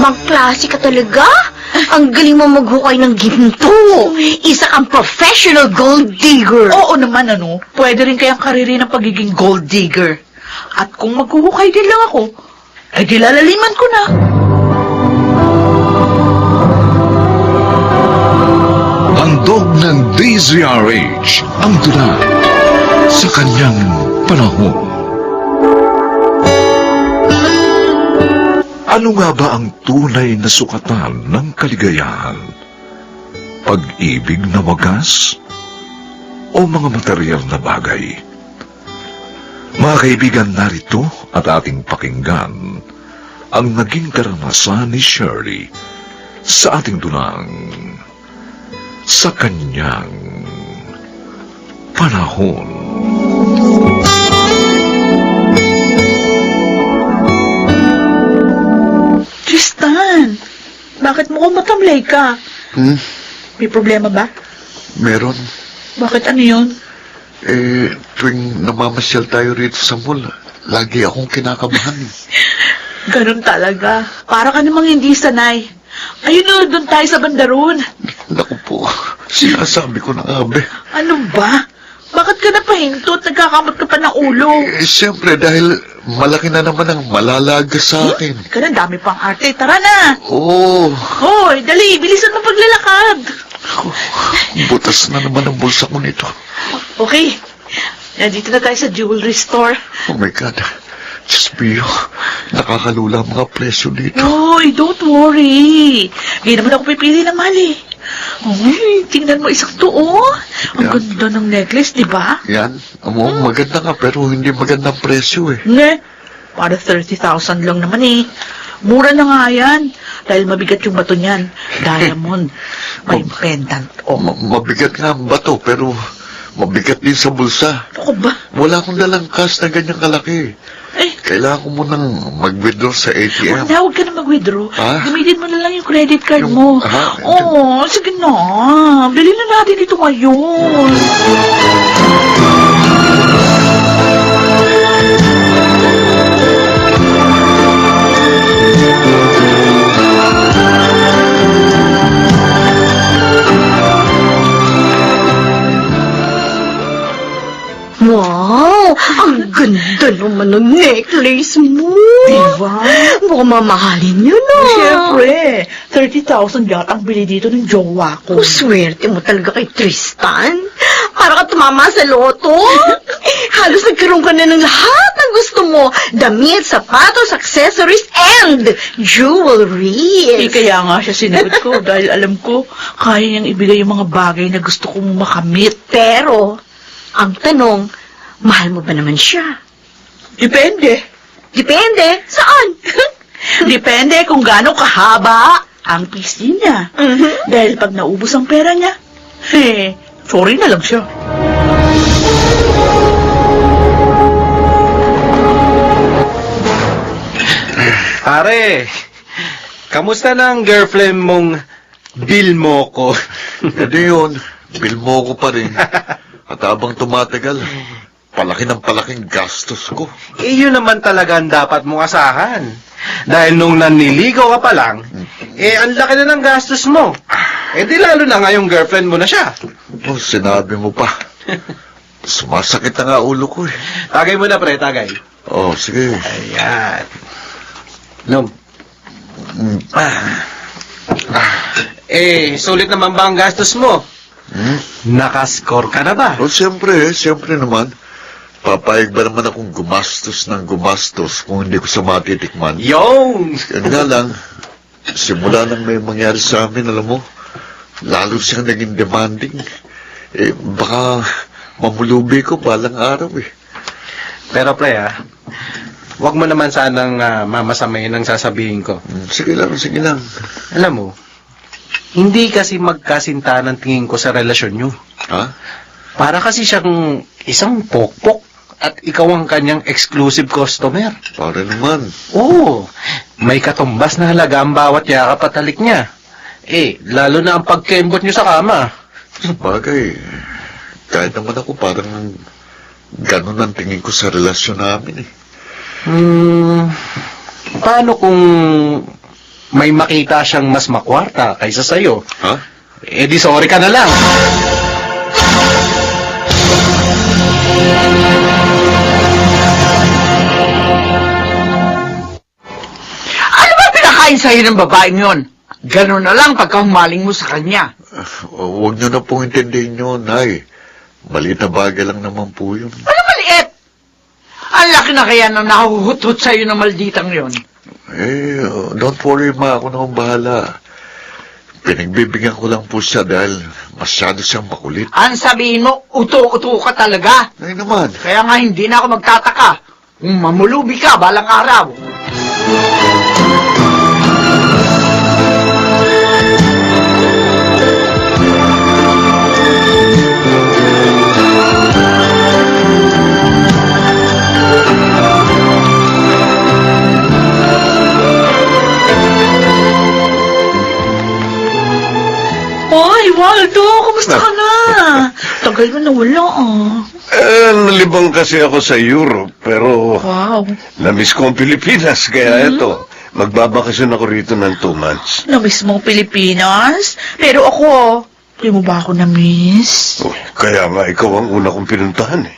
Ibang klase ka talaga. Ang galing mo maghukay ng ginto. Isa kang professional gold digger. Oo naman, ano. Pwede rin kayang kariri ng pagiging gold digger. At kung maghuhukay din lang ako, ay di lalaliman ko na. Handog ng DZRH ang tula sa kanyang panahon. Ano nga ba ang tunay na sukatan ng kaligayahan? Pag-ibig na wagas? O mga material na bagay? Mga kaibigan, narito at ating pakinggan ang naging karanasan ni Shirley sa ating tunang sa kanyang panahon. Tristan, bakit mo matamlay ka? May problema ba? Meron. Bakit ano yun? Tuwing namamasyal tayo rito sa mall, lagi akong kinakabahan. Ganun talaga. Para ka namang hindi sanay. Ayun na, doon tayo sa bandaron. Naku po, sinasabi ko na nga, be. Ano ba? Bakit ka napahinto at nagkakamot ka pa ng ulo? Siyempre, dahil malaki na naman ang malalaga sa akin. Ka na, dami pang arte. Tara na! Oo. Hoy, dali, bilisan mo paglalakad. Butas na naman ang bulsa ko nito. Okay, nandito na tayo sa jewelry store. Oh my God. Diyos mio, nakakalula ang mga presyo dito. Hoy, don't worry. Hindi naman ako pipili ng mali. Uy, tingnan mo isang to, oh. Ang Yeah. ganda ng necklace, di ba? Yan, maganda nga pero hindi magandang presyo eh. Nge, para 30,000 lang naman eh. Mura na nga yan. Dahil mabigat yung bato niyan. Diamond. May pendant, oh. Mabigat nga ang bato pero mabigat din sa bulsa. Ako ba? Wala akong dalang cash na ganyang kalaki. Eh, Kailangan ko munang mag-withdraw sa ATM. huwag ka na mag-withdraw. Ha? Gamitin mo na lang yung credit card Yung- mo. ha? Oo, sige na. Bilhin na natin ito ngayon. Wow! Ang ganda naman ng necklace mo. Diba? Mukhang mamahalin yun, ah. Siyempre, 30,000 yata ang bili dito ng jowa ko. Oh, swerte mo talaga kay Tristan. Para ka tumama sa loto. Halos nagkaroon ka na ng lahat ng gusto mo. Damit, sapatos, accessories, and jewelry. Eh, kaya nga siya sinagot ko dahil alam ko, kaya niyang ibigay yung mga bagay na gusto kong makamit. Pero, ang tanong, mahal mo ba naman siya? Depende. Depende. Saan? Depende kung gaano kahaba ang PC niya. Dahil pag naubos ang pera niya, sorry na lang siya. Pare, kamusta na ang girlfriend mong Bill mo ko? Hindi yun, bill mo ko pa rin. At habang tumatagal, palaki ng palaking gastos ko. Yun naman talaga ang dapat mong asahan. Dahil nung naniligaw ka pa lang, ang laki na ng gastos mo. Di lalo na nga yung girlfriend mo na siya. Oh, sinabi mo pa. Sumasakit na nga ulo ko eh. Tagay mo na, pre, tagay. Oh, sige. Ayan. Nom. Sulit naman ba ang gastos mo? Nakascore ka na ba? Oh, siyempre naman. Papayag ba naman akong gumastos ng gumastos kung hindi ko sa matitikman? Yung! Yan nga lang, simula nang may mangyari sa amin, alam mo, lalo siyang naging demanding. Baka mamulubi ko balang araw eh. Pero pre, wag mo naman sanang mamasamayin ang sasabihin ko. Sige lang. Alam mo, hindi kasi magkasinta ng tingin ko sa relasyon nyo. Ha? Para kasi siyang isang pokpok at ikaw ang kanyang exclusive customer. Para naman. Oo, may katumbas na halaga ang bawat yakap at halik niya. Lalo na ang pagkembot nyo sa kama. Bagay, kahit naman ako parang ganun ang tingin ko sa relasyon namin eh. Paano kung may makita siyang mas makwarta kaysa sa'yo, Ha? eh di sorry ka na lang. Ano ba pinakain sa'yo ng babaeng yon? Ganun na lang pagka humaling mo sa kanya. Huwag niyo na pong intindihin yun, Nay. Maliit na bagay lang naman po yun. Ano maliit? Ang laki na kaya na nahuhutot sa'yo ng malditang yon. Don't worry, Ma. Ako na akong bahala. Pinagbibigyan ko lang po siya dahil masyado siyang makulit. Ang sabihin mo, uto-uto ka talaga. Ay naman. Kaya nga hindi na ako magtataka kung mamulubi ka balang araw. Hoy, Waldo, kumusta ka na? Tagal mo nawala Nalibang kasi ako sa Europe, pero Wow. namiss ko ang Pilipinas, kaya eto, magbabakasyon ako rito ng 2 months. Na-miss mo ang Pilipinas? Pero ako, hindi mo ba ako na-miss? Uy, kaya nga ikaw ang una kong pinuntahan eh.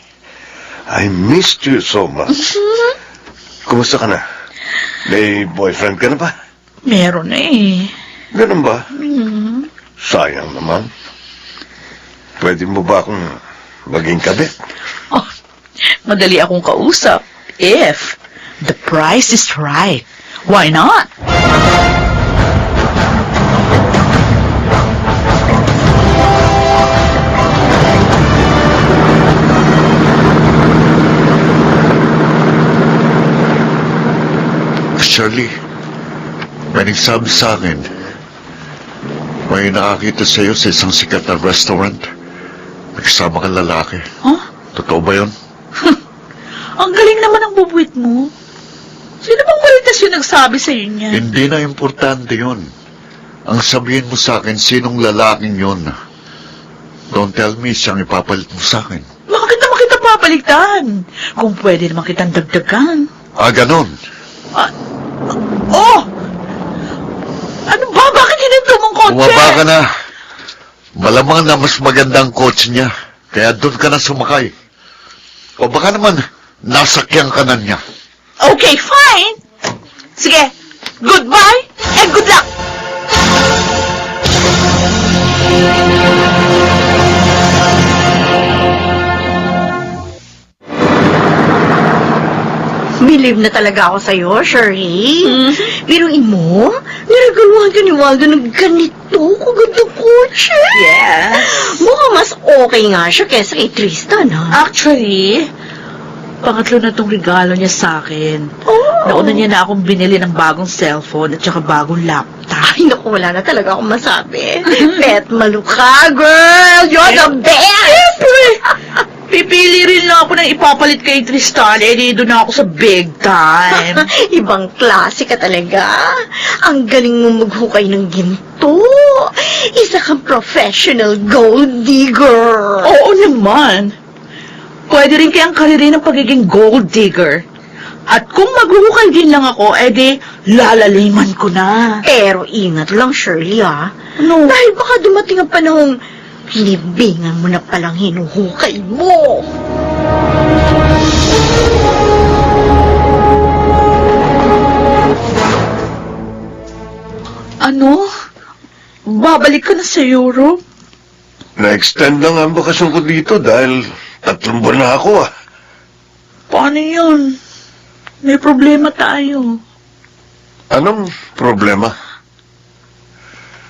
I missed you so much. Kumusta ka na? May boyfriend ka na ba? Meron na eh. Ganun ba? Sayang naman. Pwede mo ba akong maging kabit? Oh, madali akong kausap. If the price is right, why not? Shirley, may nagsabi sa akin, may nakakita sa'yo sa isang sikat na restaurant. May kasama kang lalaki. Huh? Totoo ba yun? Ang galing naman ang bubuit mo. Sino bang maritas yung nagsabi sa niya? Hindi na importante yun. Ang sabihin mo sa akin, sinong lalaking yun? Don't tell me siyang ipapalit mo sa akin. Bakit naman kita papaligtan? Kung pwede naman kitang dagdagan. Ganon. Oh! Ano ba? Bakit hininto mong kotse? Bumaba ka na. Malamang na mas maganda ang coach niya. Kaya doon ka na sumakay. O baka naman, nasakyan ka na niya. Okay, fine. Sige, goodbye and good luck. Believe na talaga ako sa'yo, Shirley. Biruin mo, niragaluhan ka ni Waldo ng ganito kaganda kotse. Yes. Mukhang mas okay nga siya kesa kay Tristan, ha? Actually, pangatlo na tong regalo niya sa akin. Oh. Nauna niya na akong binili ng bagong cellphone at saka bagong laptop. Ay, naku, wala na talaga akong masabi. Pet malukha, girl! You're the best! Pipili rin lang ako ng ipapalit kay Tristan. Eh, di doon ako sa big time. Ibang klase ka talaga. Ang galing mo maghukay ng ginto. Isa kang professional gold digger. Oo naman. Pwede rin kayang karirin ng pagiging gold digger. At kung maghuhukay din lang ako, edi lalaliman ko na. Pero ingat lang, Shirley, ha? Ano? Dahil baka dumating ang panahong libingan mo na palang hinuhukay mo. Ano? Babalik ka na sa Europe? Na-extend lang ang bakasyon ko dito dahil 3 buwan na ako ah. Paano yun? May problema tayo. Anong problema?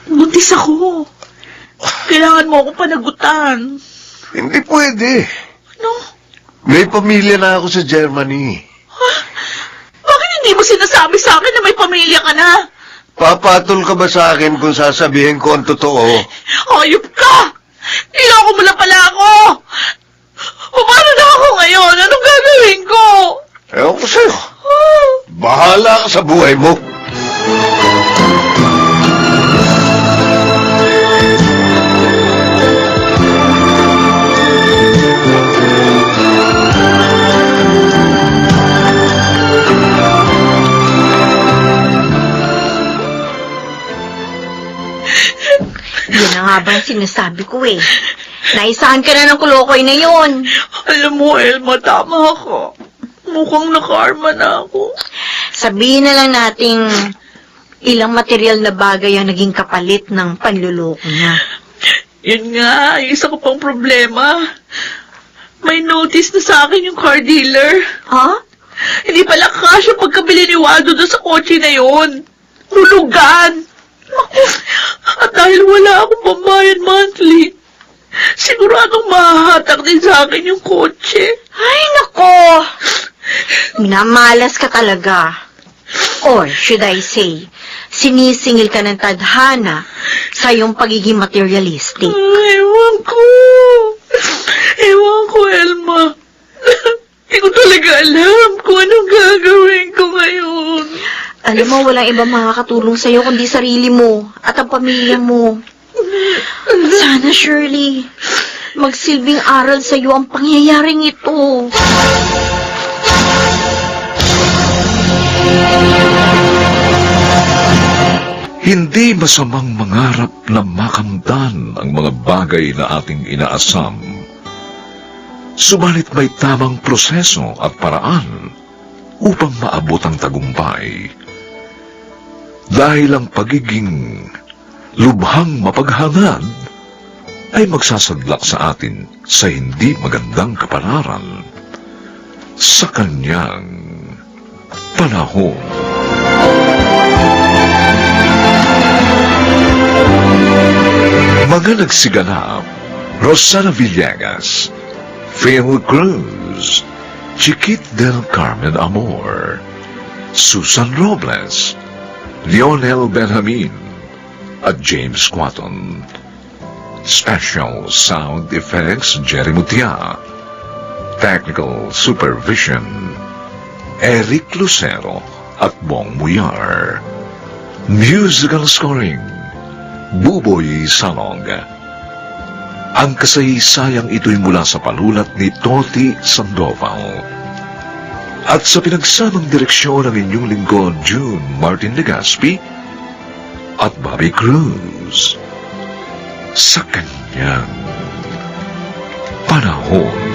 Buntis ako. Kailangan mo akong panagutan. Hindi pwede. Ano? May pamilya na ako sa Germany. Bakit hindi mo sinasabi sa akin na may pamilya ka na? Papatol ka ba sa akin kung sasabihin ko ang totoo? Hayop ka! Niloko mo na pala ako! Paano na ako ngayon? Anong gagawin ko? Ewan ko sa'yo. Bahala ka sa buhay mo. nga ba ang sinasabi ko eh. Naisahan ka na ng kulokoy na yon. Alam mo, Elma, tama ako. Mukhang nakarma na ako. Sabihin na lang nating ilang material na bagay ang naging kapalit ng panluloko niya. Yun nga, isa ko pang problema. May notice na sa akin yung car dealer. Ha? Hindi pala kasya pagkabili ni Waldo doon sa kotse na yun. Hulugan. Naku, at dahil wala akong pambayad monthly, siguradong mahahatak din sa akin yung kotse. Ay, nako. Minamalas ka talaga. Or, should I say, sinisingil ka ng tadhana sa iyong pagiging materialistic. Ewan ko. Ewan ko, Elma. Hindi ko talaga alam kung anong gagawin ko ngayon. Alam mo, walang ibang makakatulong sa'yo kundi sarili mo at ang pamilya mo. Sana, Shirley, magsilbing aral sa'yo ang pangyayaring ito. Hindi masamang mangarap na makamtan ang mga bagay na ating inaasam. Subalit may tamang proseso at paraan upang maabot ang tagumpay. Dahil ang pagiging lubhang mapaghangad ay magsasadlak sa atin sa hindi magandang kapalaran sa kanyang panahon. Mga nagsiganap: Rosana Villegas, Phil Cruz, Chiquit del Carmen Amor, Susan Robles, Lionel Benjamin, at James Quaton. Special Sound Effects Jerry Mutia. Technical Supervision Eric Lucero at Bong Muyar. Musical Scoring Buboy Salong. Ang kasaysayang ito'y mula sa panulat ni Toti Sandoval. At sa pinagsamang direksyon ng inyong lingkod June Martin Legaspi at Bobby Cruz sa kanyang panahon.